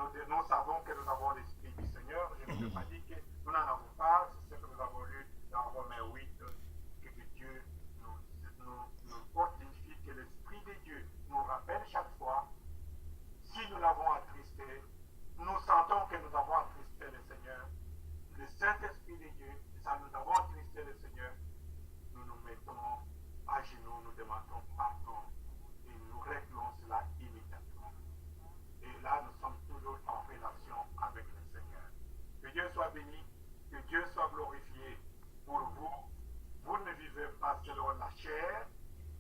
nous savons que nous avons l'Esprit du Seigneur. Je ne veux pas dire que nous n'en avons pas. C'est ce que nous avons lu dans Romains 8, que Dieu nous fortifie, que l'Esprit de Dieu nous rappelle chaque fois, si nous l'avons attristé, nous sentons que nous avons attristé le Seigneur. Le Saint-Esprit de Dieu, ça nous avons attristé le Seigneur. Nous nous mettons à genoux, nous demandons pardon et nous réglons cela immédiatement. Et là, nous sommes toujours en relation avec le Seigneur. Que Dieu soit béni, que Dieu soit glorifié pour vous. Vous ne vivez pas selon la chair,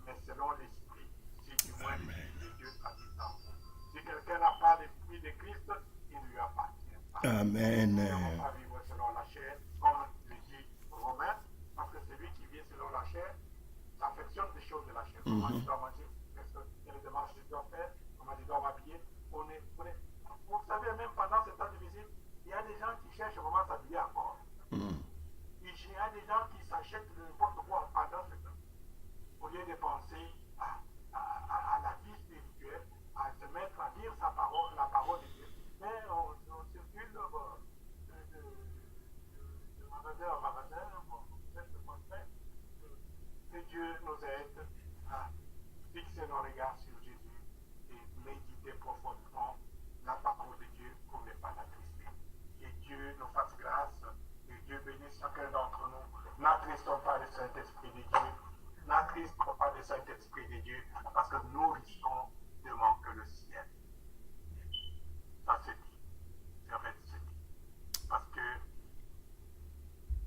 mais selon l'Esprit. Si du moins l'Esprit de Dieu habite en vous. Si quelqu'un n'a pas l'Esprit de Christ, il ne lui appartient pas. Amen. Nous ne devons pas vivre selon la chair, comme le dit Romain, parce que celui qui vit selon la chair s'affectionne des choses de la chair. Comment tu dois manger, quelles démarches tu dois faire, comment tu dois m'habiller. Vous savez, même pendant ce temps de visite, il y a des gens qui cherchent comment s'habiller encore. Il y a des gens qui s'achètent n'importe quoi pendant ce temps. Au lieu de penser à la vie spirituelle, à se mettre à lire sa parole, la parole de Dieu. Mais on circule de magasin en magasin, on fait ce qu'on fait. Que Dieu nous aide à fixer nos regards sur Jésus et méditer profondément la parole de Dieu pour ne pas l'attrister. Que Dieu nous fasse grâce, que Dieu bénisse chacun d'entre nous. N'attristons pas le Saint-Esprit de Dieu. N'attristons pas le Saint-Esprit de Dieu, parce que nous risquons de manquer le ciel. Ça se dit. Ça va être dit. Parce que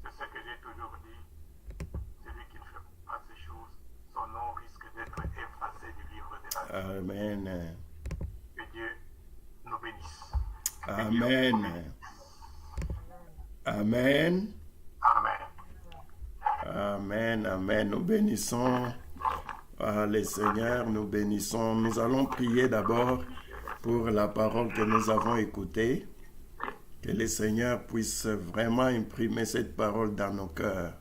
c'est ce que j'ai toujours dit. Celui qui ne fait pas ces choses, son nom risque d'être effacé du livre de la vie. Amen. Que Dieu nous bénisse. Amen. Amen. Amen. Amen. Amen. Nous bénissons le Seigneur, nous bénissons. Nous allons prier d'abord pour la parole que nous avons écoutée. Que le Seigneur puisse vraiment imprimer cette parole dans nos cœurs.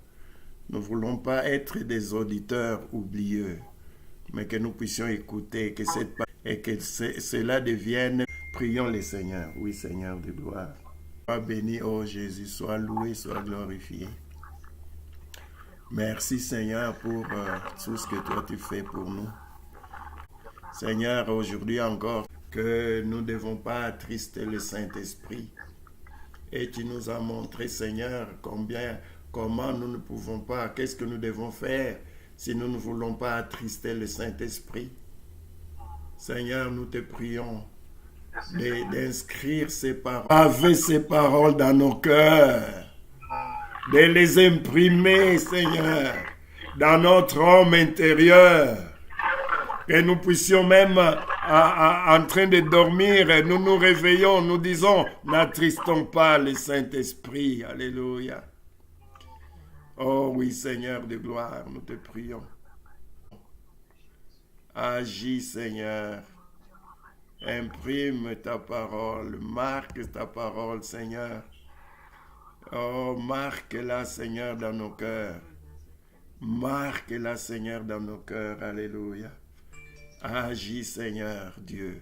Nous ne voulons pas être des auditeurs oublieux, mais que nous puissions écouter, que cette parole, et que cela devienne. Prions le Seigneur. Oui, Seigneur de gloire. Sois béni, ô Jésus, sois loué, sois glorifié. Merci, Seigneur, pour tout ce que toi tu fais pour nous. Seigneur, aujourd'hui encore, que nous ne devons pas attrister le Saint-Esprit. Et tu nous as montré, Seigneur, comment nous ne pouvons pas, qu'est-ce que nous devons faire si nous ne voulons pas attrister le Saint-Esprit. Seigneur, nous te prions d'inscrire ces paroles, avec ces paroles dans nos cœurs, de les imprimer, Seigneur, dans notre homme intérieur, que nous puissions même, en train de dormir, nous nous réveillons, nous disons, n'attristons pas le Saint-Esprit. Alléluia. Oh oui, Seigneur de gloire, nous te prions. Agis, Seigneur. Imprime ta parole, marque ta parole, Seigneur. Oh, marque-la, Seigneur, dans nos cœurs. Marque-la, Seigneur, dans nos cœurs. Alléluia. Agis, Seigneur, Dieu.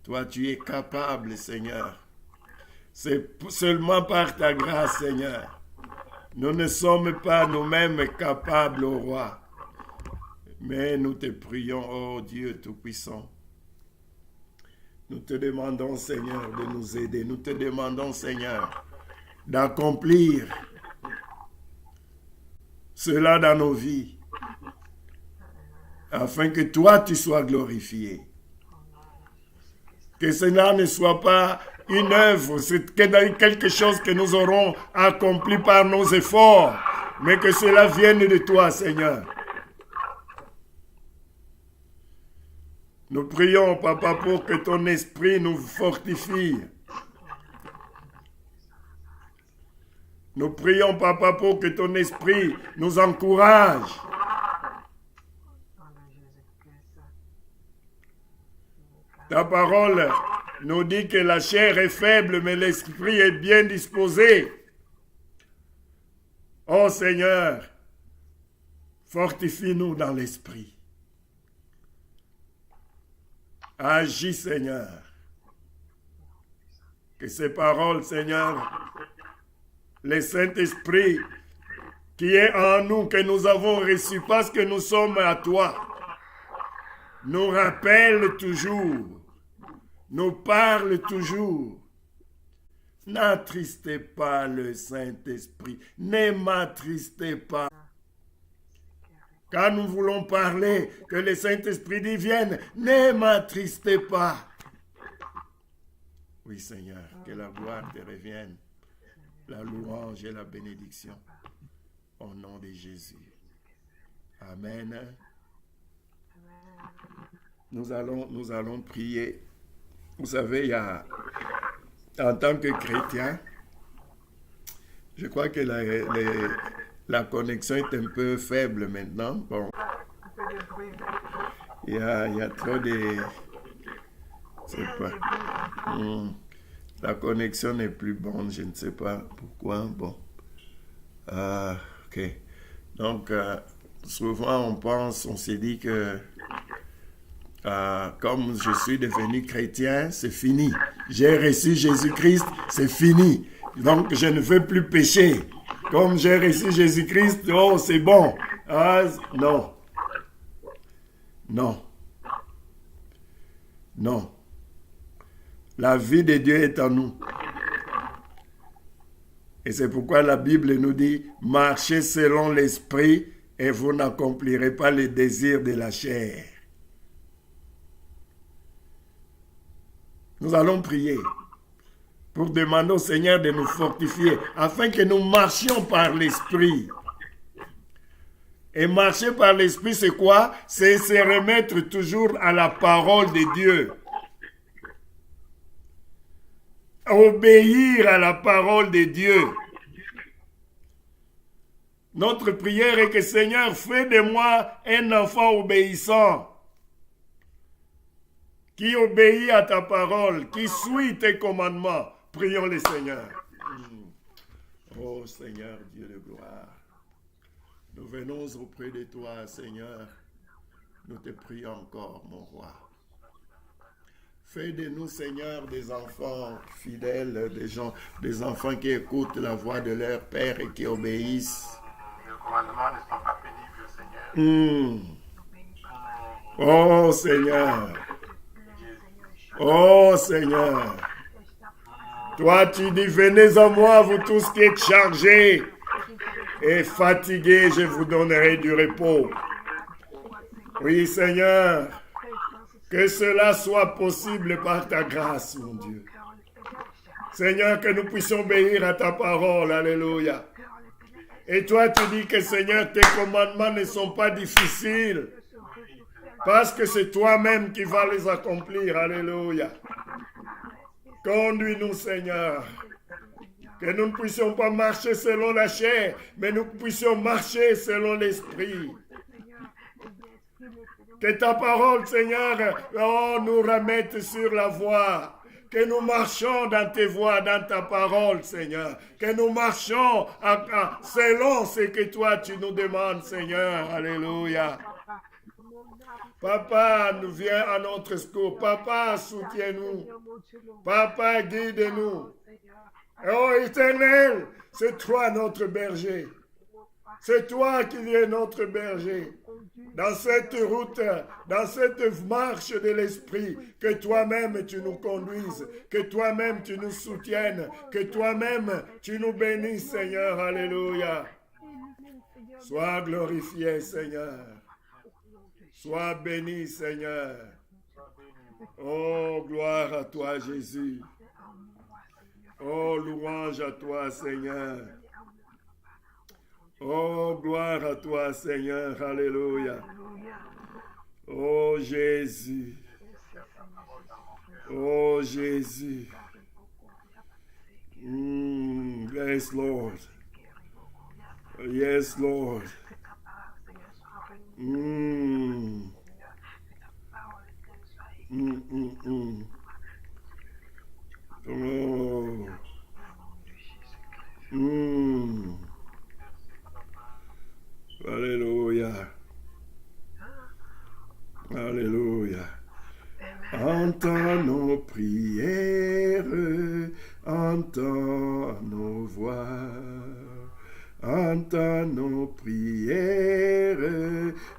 Toi, tu es capable, Seigneur. C'est seulement par ta grâce, Seigneur. Nous ne sommes pas nous-mêmes capables, ô roi. Mais nous te prions, ô Dieu Tout-Puissant. Nous te demandons, Seigneur, de nous aider. Nous te demandons, Seigneur, d'accomplir cela dans nos vies, afin que toi, tu sois glorifié. Que cela ne soit pas une œuvre, c'est quelque chose que nous aurons accompli par nos efforts, mais que cela vienne de toi, Seigneur. Nous prions, Papa, pour que ton esprit nous fortifie. Nous prions, Papa, pour que ton esprit nous encourage. Ta parole nous dit que la chair est faible, mais l'esprit est bien disposé. Oh Seigneur, fortifie-nous dans l'esprit. Agis, Seigneur. Que ces paroles, Seigneur, le Saint-Esprit qui est en nous, que nous avons reçu parce que nous sommes à toi, nous rappelle toujours, nous parle toujours. N'attristez pas le Saint-Esprit, ne m'attristez pas. Quand nous voulons parler, que le Saint-Esprit dit vienne, ne m'attristez pas. Oui, Seigneur, que la gloire te revienne, la louange et la bénédiction, au nom de Jésus. Amen. Nous allons prier. Vous savez, en tant que chrétien, je crois que la connexion est un peu faible maintenant. Bon, il y a trop de... Je sais pas. La connexion n'est plus bonne, je ne sais pas pourquoi. Bon. Ok. Donc, souvent on se dit que comme je suis devenu chrétien, c'est fini. J'ai reçu Jésus-Christ, c'est fini. Donc, je ne veux plus pécher. Comme j'ai reçu Jésus-Christ, oh, c'est bon. Non. Non. Non. La vie de Dieu est en nous. Et c'est pourquoi la Bible nous dit, marchez selon l'esprit et vous n'accomplirez pas les désirs de la chair. Nous allons prier pour demander au Seigneur de nous fortifier afin que nous marchions par l'esprit. Et marcher par l'esprit, c'est quoi? C'est se remettre toujours à la parole de Dieu. Obéir à la parole de Dieu. Notre prière est que Seigneur, fais de moi un enfant obéissant, qui obéit à ta parole, qui suit tes commandements. Prions le Seigneur. Oh Seigneur, Dieu de gloire, nous venons auprès de toi, Seigneur. Nous te prions encore, mon roi. Fais de nous, Seigneur, des enfants fidèles, des enfants qui écoutent la voix de leur Père et qui obéissent. Les commandements ne sont pas pénibles, Seigneur. Oh Seigneur. Oh Seigneur. Toi, tu dis, venez à moi, vous tous qui êtes chargés et fatigués, je vous donnerai du repos. Oui, Seigneur. Que cela soit possible par ta grâce, mon Dieu. Seigneur, que nous puissions obéir à ta parole. Alléluia. Et toi, tu dis que, Seigneur, tes commandements ne sont pas difficiles. Parce que c'est toi-même qui vas les accomplir. Alléluia. Conduis-nous, Seigneur. Que nous ne puissions pas marcher selon la chair, mais nous puissions marcher selon l'esprit. Que ta parole, Seigneur, nous remette sur la voie. Que nous marchons dans tes voies, dans ta parole, Seigneur. Que nous marchons selon ce que toi, tu nous demandes, Seigneur. Alléluia. Papa, nous viens à notre secours. Papa, soutiens-nous. Papa, guide-nous. Oh, Éternel, c'est toi notre berger. C'est toi qui es notre berger. Dans cette route, dans cette marche de l'esprit, que toi-même tu nous conduises, que toi-même tu nous soutiennes, que toi-même tu nous bénisses, Seigneur. Alléluia. Sois glorifié, Seigneur. Sois béni, Seigneur. Oh, gloire à toi, Jésus. Oh, louange à toi, Seigneur. Oh, gloire à toi, Seigneur. Alléluia. Oh, Jésus. Oh, Jésus. Yes, Lord. Yes, Lord. Oh. Alléluia. Alléluia. Entends nos prières, entends nos voix. Entends nos prières,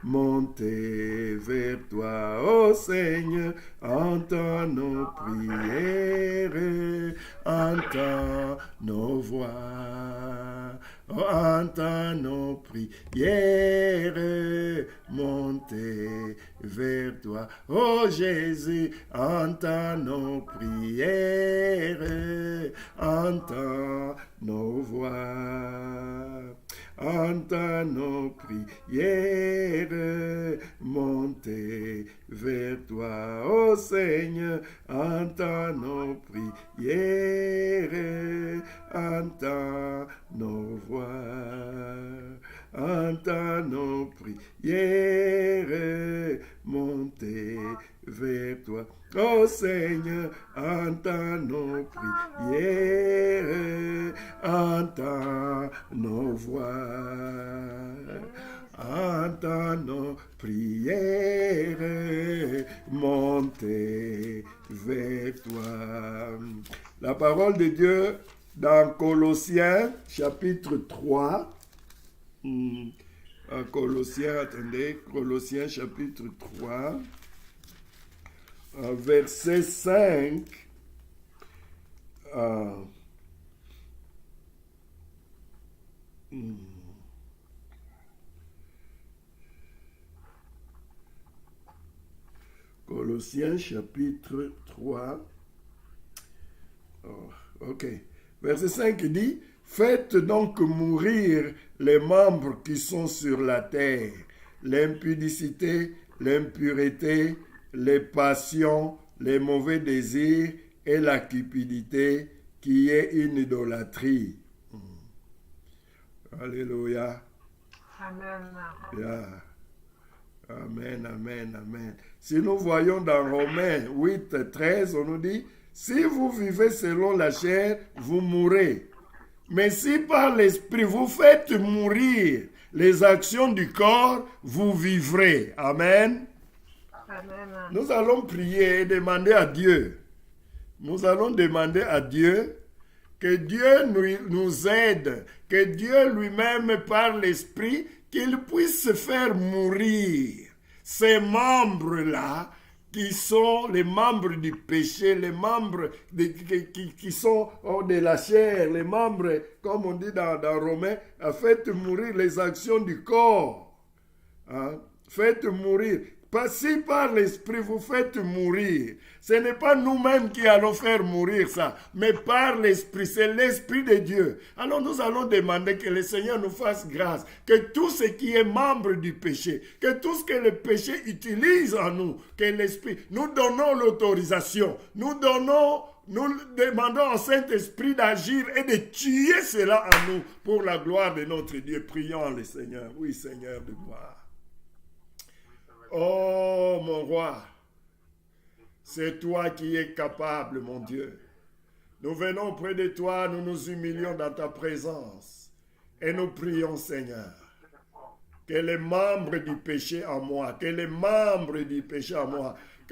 monter vers toi, ô Seigneur. Entends nos prières, entends nos voix. Oh, entends nos prières, monter vers toi. Oh Jésus, entends nos prières, entends nos voix. Entends nos prières, monter vers toi, ô Seigneur. Entends nos prières, entends nos voix. Entends nos prières, monter vers toi. Ô Seigneur, entends nos prières, entends nos voix. Entends nos prières, monter vers toi. La parole de Dieu dans Colossiens chapitre 3. Colossiens chapitre 3, verset 5. Colossiens chapitre 3. Ok. Verset 5 dit, faites donc mourir les membres qui sont sur la terre, l'impudicité, l'impureté, les passions, les mauvais désirs et la cupidité qui est une idolâtrie. Alléluia. Amen. Yeah. Amen, amen, amen. Si nous voyons dans Romains 8, 13, on nous dit, si vous vivez selon la chair, vous mourrez. Mais si par l'esprit vous faites mourir les actions du corps, vous vivrez. Amen. Amen. Nous allons prier et demander à Dieu. Nous allons demander à Dieu que Dieu nous aide, que Dieu lui-même par l'esprit, qu'il puisse faire mourir ces membres-là qui sont les membres du péché, les membres qui sont de la chair, les membres, comme on dit dans Romains, faites mourir les actions du corps. Hein? Faites mourir. Si par l'esprit vous faites mourir, ce n'est pas nous-mêmes qui allons faire mourir ça, mais par l'esprit, c'est l'esprit de Dieu. Alors nous allons demander que le Seigneur nous fasse grâce, que tout ce qui est membre du péché, que tout ce que le péché utilise en nous, que l'esprit, nous donnons l'autorisation, nous demandons au Saint-Esprit d'agir et de tuer cela en nous pour la gloire de notre Dieu. Prions le Seigneur. Oui, Seigneur de gloire. Oh mon roi, c'est toi qui es capable, mon Dieu. Nous venons près de toi, nous nous humilions dans ta présence et nous prions, Seigneur, que les membres du péché en moi, que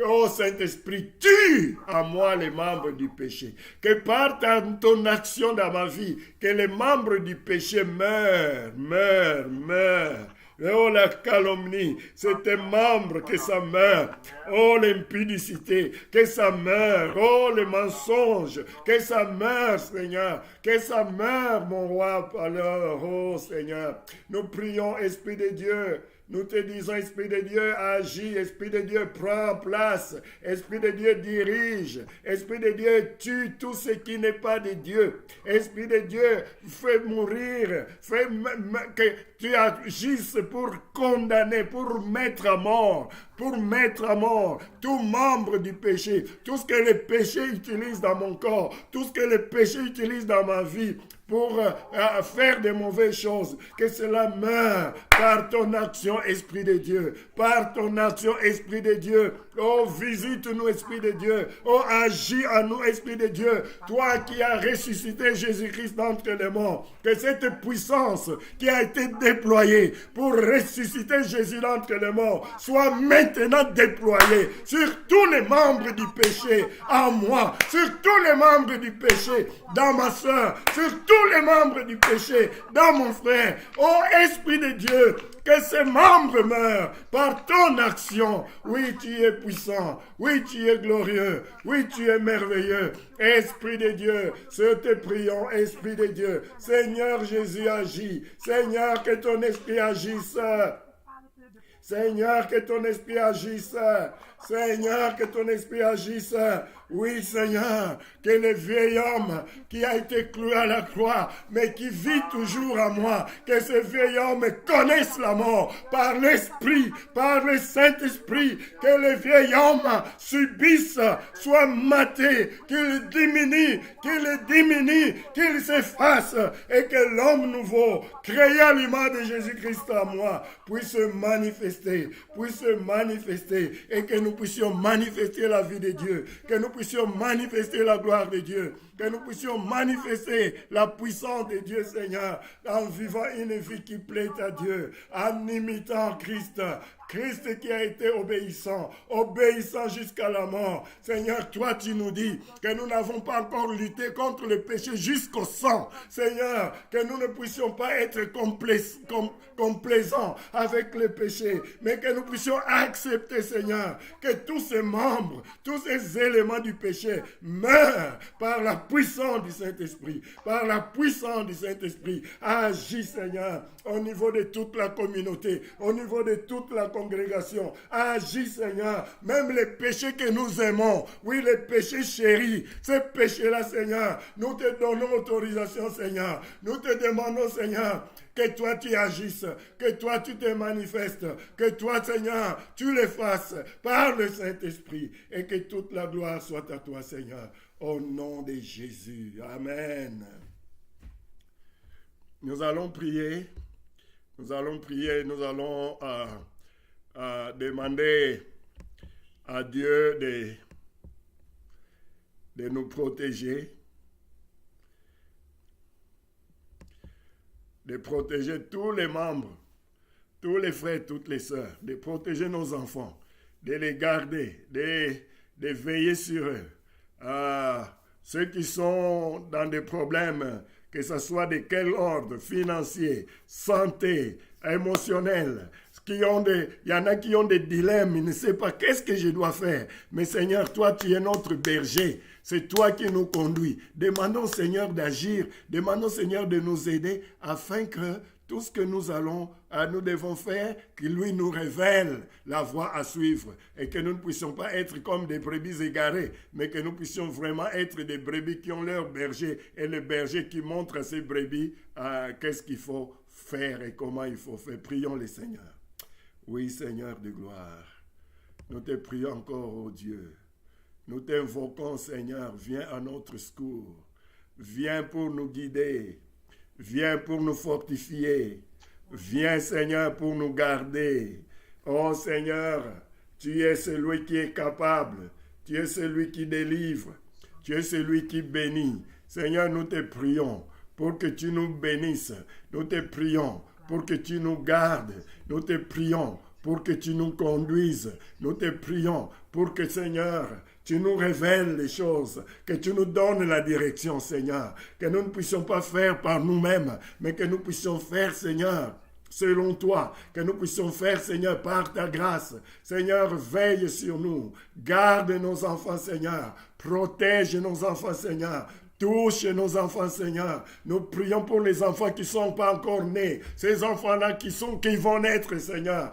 oh Saint-Esprit, tue en moi les membres du péché, que par ton action dans ma vie, que les membres du péché meurent. Oh, la calomnie, c'est tes membres que ça meurt. Oh, l'impudicité, que ça meurt. Oh, les mensonges, que ça meurt, Seigneur. Que ça meurt, mon roi. Alors, oh, Seigneur, nous prions, Esprit de Dieu. Nous te disons, Esprit de Dieu, agis. Esprit de Dieu, prends place. Esprit de Dieu, dirige. Esprit de Dieu, tue tout ce qui n'est pas de Dieu. Esprit de Dieu, fais mourir. Fais que tu agisses pour condamner, pour mettre à mort tout membre du péché. Tout ce que le péché utilise dans mon corps. Tout ce que le péché utilise dans ma vie. Pour faire de mauvaises choses, que cela meure par ton action, Esprit de Dieu. Par ton action, Esprit de Dieu. Oh, visite-nous, Esprit de Dieu. Oh, agis en nous, Esprit de Dieu. Toi qui as ressuscité Jésus-Christ d'entre les morts, que cette puissance qui a été déployé pour ressusciter Jésus d'entre les morts soit maintenant déployé sur tous les membres du péché en moi, sur tous les membres du péché dans ma soeur, sur tous les membres du péché dans mon frère. Ô Esprit de Dieu, que ces membres meurent par ton action. Oui, tu es puissant. Oui, tu es glorieux. Oui, tu es merveilleux. Esprit de Dieu, ce te prions, Esprit de Dieu. Seigneur Jésus, agis. Seigneur, que ton esprit agisse. Seigneur, que ton esprit agisse. Seigneur, que ton esprit agisse. Oui, Seigneur, que le vieil homme qui a été cloué à la croix, mais qui vit toujours à moi, que ce vieil homme connaisse la mort par l'Esprit, par le Saint-Esprit, que le vieil homme subisse, soit maté, qu'il diminue, qu'il s'efface, et que l'homme nouveau, créé à l'image de Jésus-Christ à moi, puisse se manifester, et que nous puissions manifester la vie de Dieu, que nous puissions manifester la gloire de Dieu, que nous puissions manifester la puissance de Dieu, Seigneur, en vivant une vie qui plaît à Dieu, en imitant Christ. Christ qui a été obéissant jusqu'à la mort. Seigneur, toi tu nous dis que nous n'avons pas encore lutté contre le péché jusqu'au sang. Seigneur, que nous ne puissions pas être complaisants avec le péché, mais que nous puissions accepter, Seigneur, que tous ces membres, tous ces éléments du péché meurent par la puissance du Saint-Esprit. Par la puissance du Saint-Esprit. Agis, Seigneur, au niveau de toute la communauté, au niveau de toute la congrégation. Agis, Seigneur, même les péchés que nous aimons, oui, les péchés chéris, ces péchés-là, Seigneur, nous te donnons autorisation, Seigneur. Nous te demandons, Seigneur, que toi tu agisses, que toi tu te manifestes, que toi, Seigneur, tu les fasses par le Saint-Esprit, et que toute la gloire soit à toi, Seigneur, au nom de Jésus. Amen. Nous allons prier, nous allons demander à Dieu de nous protéger, de protéger tous les membres, tous les frères, toutes les sœurs, de protéger nos enfants, de les garder, de veiller sur eux. Ceux qui sont dans des problèmes, que ce soit de quel ordre, financier, santé, émotionnel, il y en a qui ont des dilemmes, ils ne savent pas qu'est-ce que je dois faire. Mais Seigneur, toi tu es notre berger, c'est toi qui nous conduis. Demandons Seigneur d'agir, demandons Seigneur de nous aider afin que tout ce que nous devons faire, qu'il lui nous révèle la voie à suivre et que nous ne puissions pas être comme des brebis égarées, mais que nous puissions vraiment être des brebis qui ont leur berger et le berger qui montre à ces brebis qu'est-ce qu'il faut faire et comment il faut faire. Prions le Seigneur. Oui, Seigneur de gloire, nous te prions encore, ô Dieu. Nous t'invoquons, Seigneur, viens à notre secours. Viens pour nous guider. Viens pour nous fortifier. Viens, Seigneur, pour nous garder. Oh, Seigneur, tu es celui qui est capable. Tu es celui qui délivre. Tu es celui qui bénit. Seigneur, nous te prions pour que tu nous bénisses. Nous te prions pour que tu nous gardes. Nous te prions pour que tu nous conduises. Nous te prions pour que, Seigneur, tu nous révèles les choses, que tu nous donnes la direction, Seigneur, que nous ne puissions pas faire par nous-mêmes, mais que nous puissions faire, Seigneur, selon toi, que nous puissions faire, Seigneur, par ta grâce. Seigneur, veille sur nous, garde nos enfants, Seigneur, protège nos enfants, Seigneur. Touche nos enfants, Seigneur. Nous prions pour les enfants qui ne sont pas encore nés. Ces enfants-là qui vont naître, Seigneur.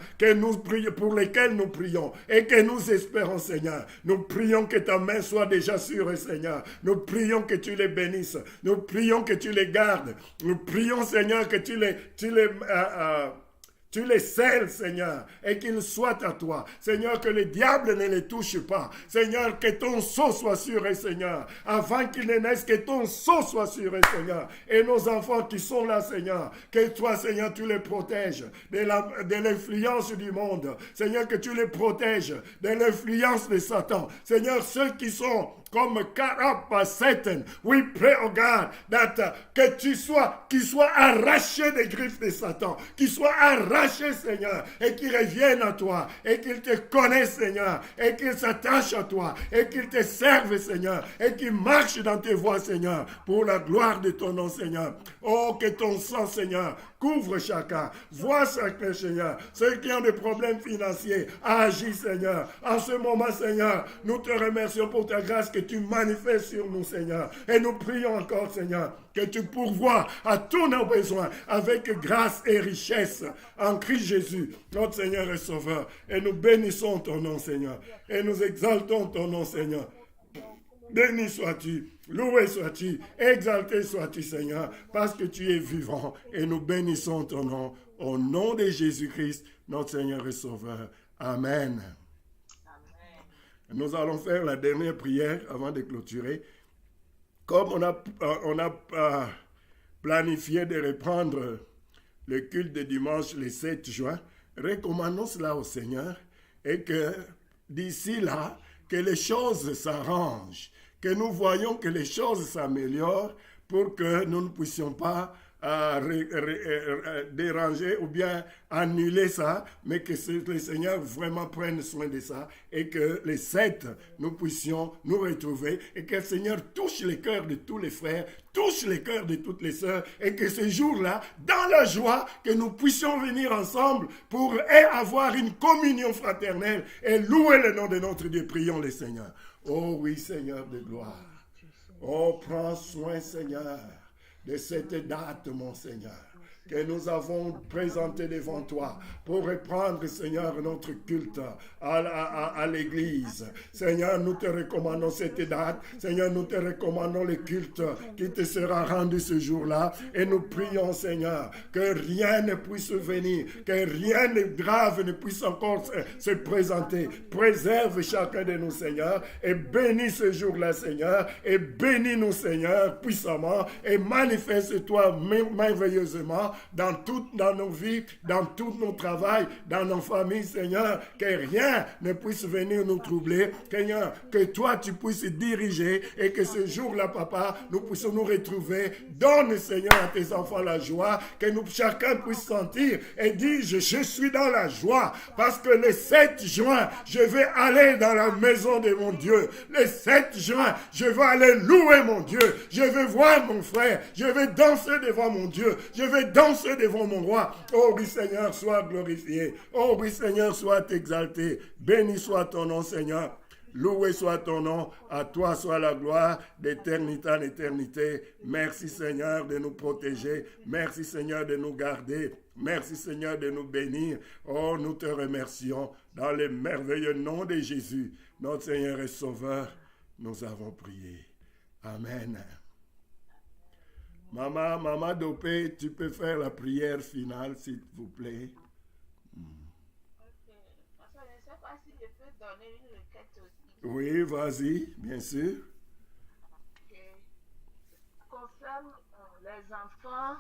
Pour lesquels nous prions et que nous espérons, Seigneur. Nous prions que ta main soit déjà sur eux, Seigneur. Nous prions que tu les bénisses. Nous prions que tu les gardes. Nous prions, Seigneur, que tu les scelles, Seigneur, et qu'ils soient à toi. Seigneur, que le diable ne les touche pas. Seigneur, que ton sceau soit sur eux, Seigneur. Avant qu'ils ne naissent, que ton sceau soit sur eux, Seigneur. Et nos enfants qui sont là, Seigneur, que toi, Seigneur, tu les protèges de l'influence du monde. Seigneur, que tu les protèges de l'influence de Satan. Seigneur, ceux qui sont comme Karapa Satan. We pray, oh God, that que qu'il soit arraché des griffes de Satan, qu'il soit arraché, Seigneur, et qu'il revienne à toi, et qu'il te connaisse, Seigneur, et qu'il s'attache à toi, et qu'il te serve, Seigneur, et qu'il marche dans tes voies, Seigneur, pour la gloire de ton nom, Seigneur. Oh, que ton sang, Seigneur, couvre chacun. Vois chacun, Seigneur. Ceux qui ont des problèmes financiers, agis, Seigneur. En ce moment, Seigneur, nous te remercions pour ta grâce que tu manifestes sur nous, Seigneur. Et nous prions encore, Seigneur, que tu pourvoies à tous nos besoins avec grâce et richesse en Christ Jésus, notre Seigneur et Sauveur. Et nous bénissons ton nom, Seigneur. Et nous exaltons ton nom, Seigneur. Béni sois-tu, loué sois-tu, exalté sois-tu, Seigneur, parce que tu es vivant. Et nous bénissons ton nom au nom de Jésus-Christ, notre Seigneur et Sauveur. Amen. Nous allons faire la dernière prière avant de clôturer. Comme on a planifié de reprendre le culte de dimanche le 7 juin, recommandons cela au Seigneur et que d'ici là, que les choses s'arrangent, que nous voyons que les choses s'améliorent pour que nous ne puissions pas déranger ou bien annuler ça, mais que le Seigneur vraiment prenne soin de ça et que les 7, nous puissions nous retrouver et que le Seigneur touche les cœurs de tous les frères, touche les cœurs de toutes les sœurs et que ce jour-là, dans la joie, que nous puissions venir ensemble pour avoir une communion fraternelle et louer le nom de notre Dieu. Prions le Seigneur. Oh oui, Seigneur de gloire. Oh, prends soin, Seigneur, de cette date, mon Seigneur, que nous avons présenté devant toi pour reprendre, Seigneur, notre culte à l'Église. Seigneur, nous te recommandons cette date. Seigneur, nous te recommandons le culte qui te sera rendu ce jour-là. Et nous prions, Seigneur, que rien ne puisse venir, que rien de grave ne puisse encore se présenter. Préserve chacun de nous, Seigneur, et bénis ce jour-là, Seigneur, et bénis-nous, Seigneur, puissamment, et manifeste-toi merveilleusement dans nos vies, dans tout nos travail, dans nos familles, Seigneur, que rien ne puisse venir nous troubler, Seigneur, que toi tu puisses diriger et que ce jour-là, Papa, nous puissions nous retrouver. Donne, Seigneur, à tes enfants la joie, que nous chacun puisse sentir et dire, je suis dans la joie, parce que le 7 juin, je vais aller dans la maison de mon Dieu. Le 7 juin, je vais aller louer mon Dieu. Je vais voir mon frère. Je vais danser devant mon Dieu. Je vais danser devant mon roi. Oh oui, Seigneur, sois glorifié. Oh oui, Seigneur, sois exalté. Béni soit ton nom, Seigneur. Loué soit ton nom. À toi soit la gloire d'éternité en éternité. Merci, Seigneur, de nous protéger. Merci, Seigneur, de nous garder. Merci, Seigneur, de nous bénir. Oh, nous te remercions. Dans le merveilleux nom de Jésus, notre Seigneur et Sauveur, nous avons prié. Amen. Maman Dopé, tu peux faire la prière finale, s'il vous plaît. Ok. Parce que je ne sais pas si je peux donner une requête aussi. Oui, vas-y, bien sûr. Ok. Concerne les enfants,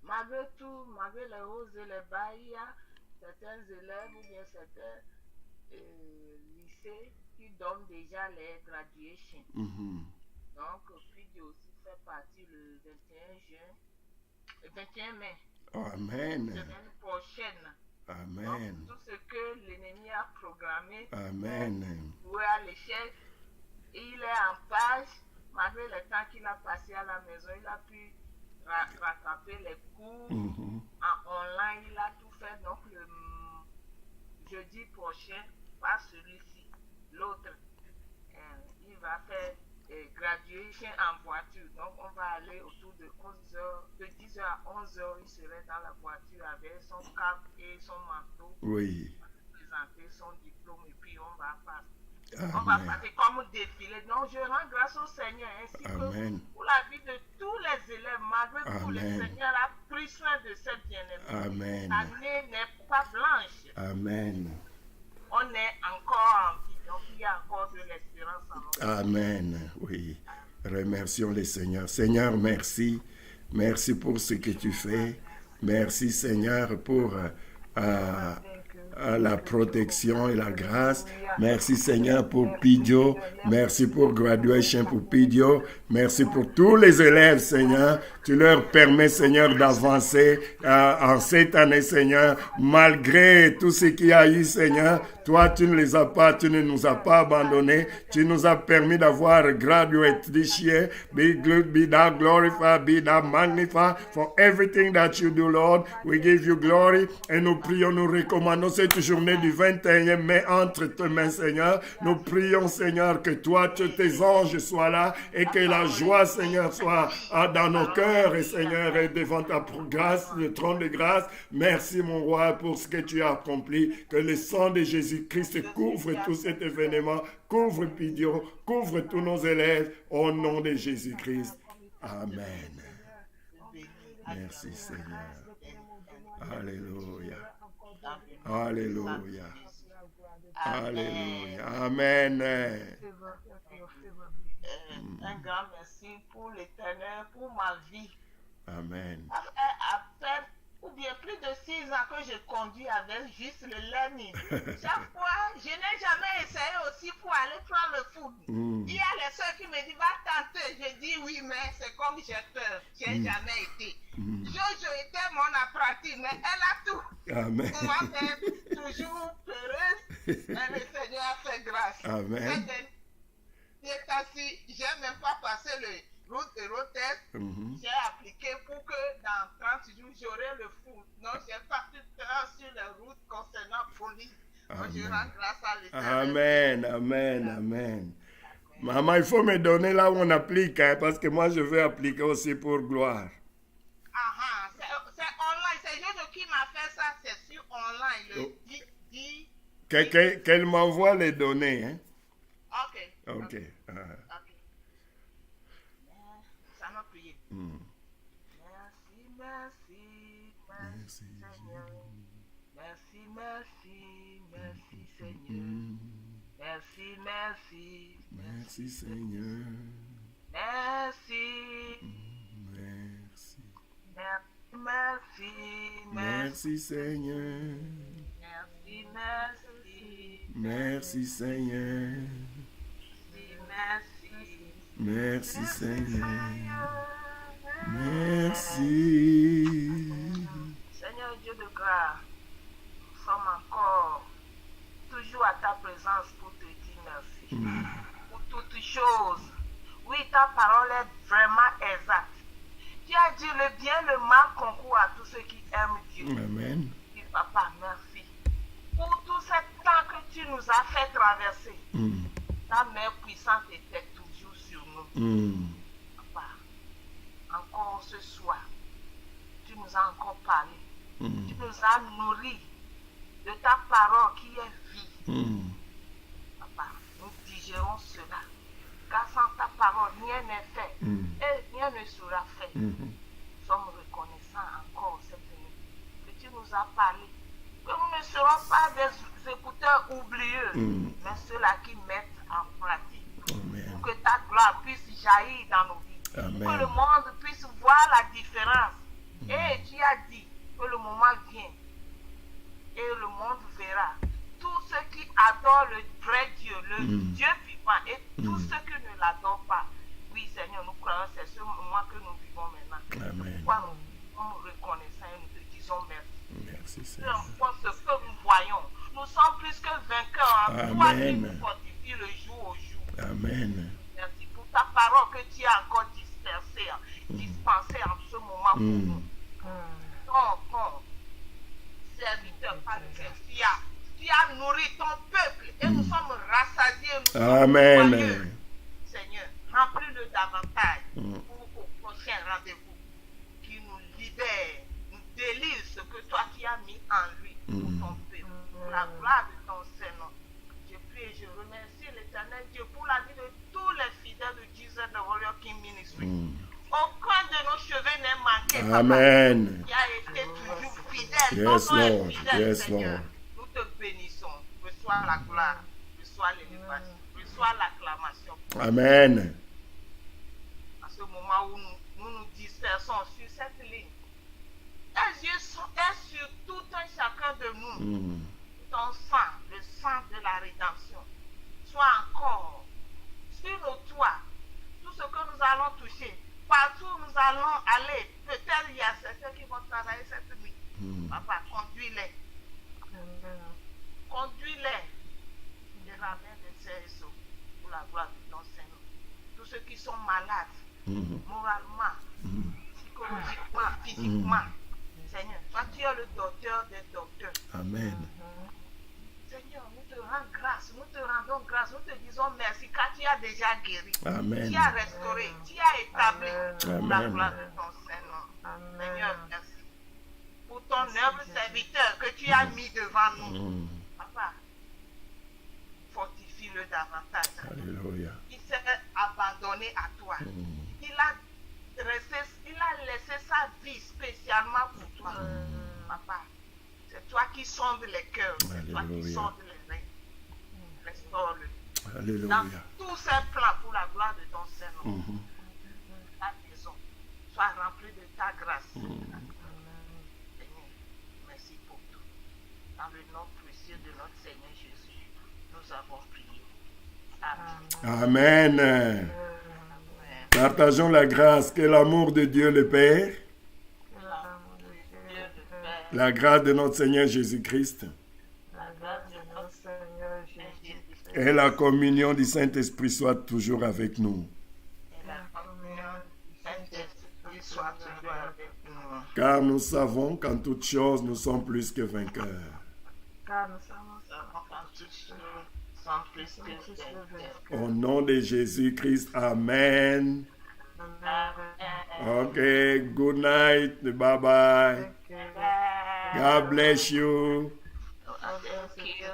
malgré tout, malgré les hausses et les bas, il y a certains élèves ou bien certains lycées qui donnent déjà les graduations. Donc, puis de aussi faire partie le 21 mai. Amen. Semaine prochaine. Amen. Donc, tout ce que l'ennemi a programmé Amen. pour à l'échec, il est en page, malgré le temps qu'il a passé à la maison, il a pu rattraper les cours en online, il a tout fait. Donc, le jeudi prochain, pas celui-ci, l'autre, il va faire graduation en voiture. Donc, on va aller autour de 11h, de 10h à 11h, il serait dans la voiture avec son cap et son manteau. Oui. Présenter son diplôme et puis on va passer. Amen. On va passer comme défilé. Donc, je rends grâce au Seigneur ainsi Amen. que pour la vie de tous les élèves, malgré tout, le Amen. Seigneur a pris soin de cette bien-aimée. Amen. L'année n'est pas blanche. Amen. On est encore en vie. Donc, il y a encore de l'espérance en nous. Amen. Oui. Remercions le Seigneur. Seigneur, merci. Merci pour ce que tu fais. Merci, Seigneur, pour la protection et la grâce. Merci Seigneur pour Pidio. Merci pour graduation pour Pidio. Merci pour tous les élèves, Seigneur. Tu leur permets, Seigneur, d'avancer en cette année, Seigneur. Malgré tout ce qu'il y a eu, Seigneur, toi, tu ne les as pas, tu ne nous as pas abandonnés. Tu nous as permis d'avoir graduate this year. Be thou glorified, be thou magnified for everything that you do, Lord. We give you glory. Et nous prions, nous recommandons cette journée du 21 mai entre tes mains, Seigneur. Nous prions, Seigneur, que toi, tes anges soient là et que la joie, Seigneur, soit dans nos cœurs et, Seigneur, et devant ta grâce, le trône de grâce. Merci, mon roi, pour ce que tu as accompli. Que le sang de Jésus-Christ couvre tout cet événement, couvre Pidio, couvre tous nos élèves, au nom de Jésus-Christ. Amen. Merci, Seigneur. Alléluia. Alléluia. Alléluia. Amen. Un grand merci pour l'Éternel, pour ma vie. Amen. Après, ou bien plus de 6 ans que je conduis avec juste le learning. Chaque fois, je n'ai jamais essayé aussi pour aller prendre le foot. Il y a les soeurs qui me disent, va tenter. Je dis oui, mais c'est comme j'ai peur. Je n'ai jamais été. Jojo était mon apprenti, mais elle a tout. Amen. Moi-même, toujours peureuse, mais le Seigneur a fait grâce. Amen. Je n'ai même pas passé le route de road test. J'ai appliqué pour que dans 30 jours, j'aurai le foot. Non, j'ai pas tout le temps sur les routes concernant police. Donc, je rends grâce à l'Éternel. Amen, amen, amen. Maman, il faut me donner là où on applique, hein, parce que moi, je veux appliquer aussi pour gloire. C'est online. C'est Jojo qui m'a fait ça. C'est sur online. Qu'elle m'envoie les données, hein. Ok. Ah. Ça m'a prié. Merci, Seigneur. Merci, Seigneur. Merci, Seigneur. Merci, Seigneur. Merci, Seigneur. Merci, Seigneur. Merci. Seigneur Dieu de grâce, nous sommes encore toujours à ta présence pour te dire merci. Pour toutes choses. Oui, ta parole est vraiment exacte. Tu as dit le bien, le mal concourt à tous ceux qui aiment Dieu. Amen. Et papa, merci. Pour tout ce temps que tu nous as fait traverser. Ta main puissante était toujours sur nous. Papa, encore ce soir, tu nous as encore parlé. Tu nous as nourris de ta parole qui est vie. Papa, nous digérons cela. Car sans ta parole, rien n'est fait. Et rien ne sera fait. Nous sommes reconnaissants encore cette nuit que tu nous as parlé. Que nous ne serons pas des écouteurs oublieux, mais ceux-là qui mettent en pratique. Amen. Pour que ta gloire puisse jaillir dans nos vies. Amen. Pour que le monde puisse voir la différence. Et tu as dit que le moment vient et le monde verra. Tous ceux qui adorent le vrai Dieu, le Dieu vivant, et tous ceux qui ne l'adorent pas. Oui, Seigneur, nous croyons que c'est ce moment que nous vivons maintenant. Amen. Pourquoi nous sommes reconnaissants et nous te disons merci. Merci, Peu Seigneur. importe ce que nous voyons, nous sommes plus que vainqueurs. Amen. Toi qui nous fortifies le jour au jour. Amen. Merci pour ta parole que tu as encore dispensée en ce moment pour nous. Ton serviteur, Père, tu as nourri ton peuple et nous sommes rassasiés. Nous sommes Amen. joyeux. Seigneur, remplis-le davantage pour au prochain rendez-vous qui nous libère, nous délivre ce que toi tu as mis en lui pour ton peuple, pour la gloire de ton Seigneur. Je prie et je remercie l'Éternel Dieu pour la vie de tous les fidèles de Jesus the Warrior King Ministry. Aucun de nos cheveux n'est manqué. Amen. Qui a été toujours fidèle. Yes, Ton nom est Lord. fidèle, Yes, Seigneur. Lord. Nous te bénissons. Reçois la gloire, reçois l'élévation, reçois l'acclamation. Amen. À ce moment où nous dispersons sur cette ligne, tes yeux sont sur tout un chacun de nous. ton sang, le sang de la rédemption, soit encore sur nos toits, tout ce que nous allons toucher, partout où nous allons aller. Peut-être il y a certains qui vont travailler cette nuit. Papa, conduis-les. Conduis-les de la main de Jésus pour la gloire de ton Seigneur. Tous ceux qui sont malades, moralement, psychologiquement, physiquement. Seigneur, toi tu es le docteur des docteurs. Amen. Seigneur, nous te rendons grâce, nous te rendons grâce, nous te disons merci car tu as déjà guéri. Amen. Tu as restauré, tu as établi pour la Amen. gloire de ton Seigneur. Seigneur, merci pour ton humble serviteur que tu as mis devant nous. Papa, fortifie-le davantage. Alléluia. Il s'est abandonné à toi. Il a laissé sa vie spécialement pour toi. Papa, c'est toi qui sondes les cœurs, c'est toi qui Alléluia. sondes les reins. Restaure-le. Dans Alléluia. tous ces plans pour la gloire de ton Seigneur, ta maison soit remplie de ta grâce. Seigneur, merci pour tout. Dans le nom précieux de notre Seigneur Jésus, nous avons prié. Amen. Amen. Partageons la grâce. Que l'amour de Dieu le Père, Dieu le Père, la grâce de notre Seigneur Jésus-Christ la grâce de notre Seigneur Jésus-Christ et la communion du Saint-Esprit soient toujours avec nous. et la communion du Saint-Esprit soit toujours avec nous. Car nous savons qu'en toutes choses, nous sommes plus que vainqueurs. Car nous sommes Nous savons qu'en toutes choses, nous sommes plus que vainqueurs. Au nom de Jésus-Christ, Amen. Okay, good night. Bye-bye. God bless you. Thank you.